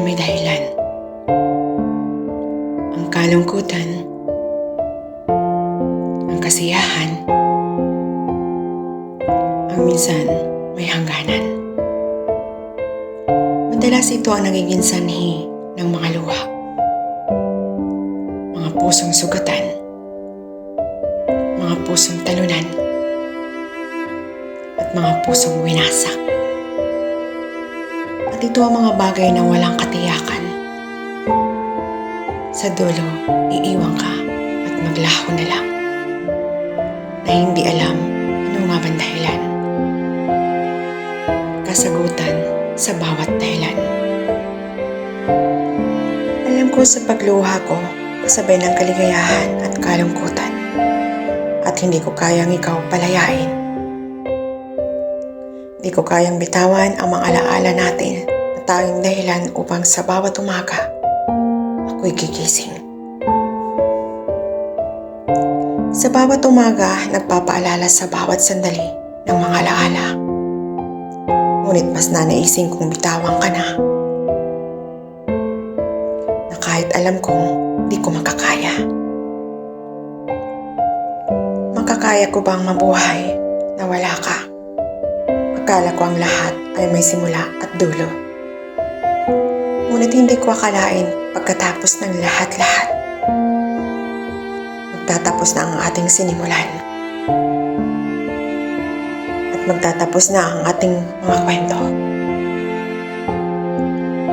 may dahilan. Ang kalungkutan, ang kasiyahan, ang minsan may hangganan. Madalas ito ang nagiging sanhi ng mga luha, mga pusong sugatan, mga pusong talunan, at mga pusong winasak. At ito ang mga bagay na walang katiyakan. Sa dulo, iiwan ka at maglaho na lang, na hindi alam ano nga bang dahilan. Kasagutan sa bawat dahilan. Alam ko sa pagluha ko, kasabay ng kaligayahan at kalungkutan, at hindi ko kayang ikaw palayain. Hindi ko kayang bitawan ang mga alaala natin na tanging dahilan upang sa bawat umaga, ako'y gigising. Sa bawat umaga, nagpapaalala sa bawat sandali ng mga alaala. Ngunit mas nanaisin kong bitawan ka na. Na kahit alam kong di ko makakaya. Makakaya ko bang mabuhay na wala ka? Akala ko ang lahat ay may simula at dulo. Ngunit hindi ko akalain pagkatapos ng lahat-lahat, magtatapos na ang ating sinimulan. At magtatapos na ang ating mga kwento.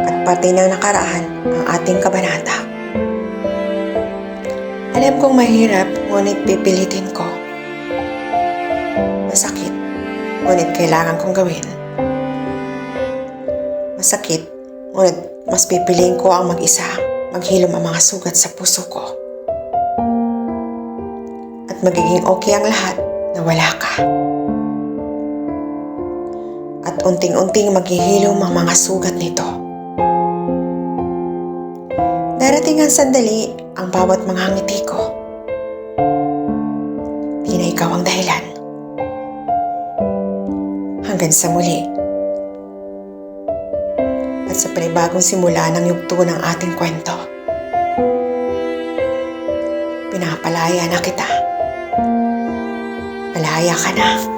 At pati ng nakaraan ang ating kabanata. Alam kong mahirap, ngunit pipilitin ko. Masakit, ngunit kailangan kong gawin. Masakit, ngunit mas pipiliin ko ang mag-isa, maghilom ang mga sugat sa puso ko. At magiging okay ang lahat na wala ka. At unting-unting maghihilom ang mga sugat nito. Darating ang sandali ang bawat mga ngiti ko. Di na ikaw ang dahilan. Hanggang sa muli. At sa panibagong simula ng yugto ng ating kwento. Pinapalaya na kita. Malaya ka na.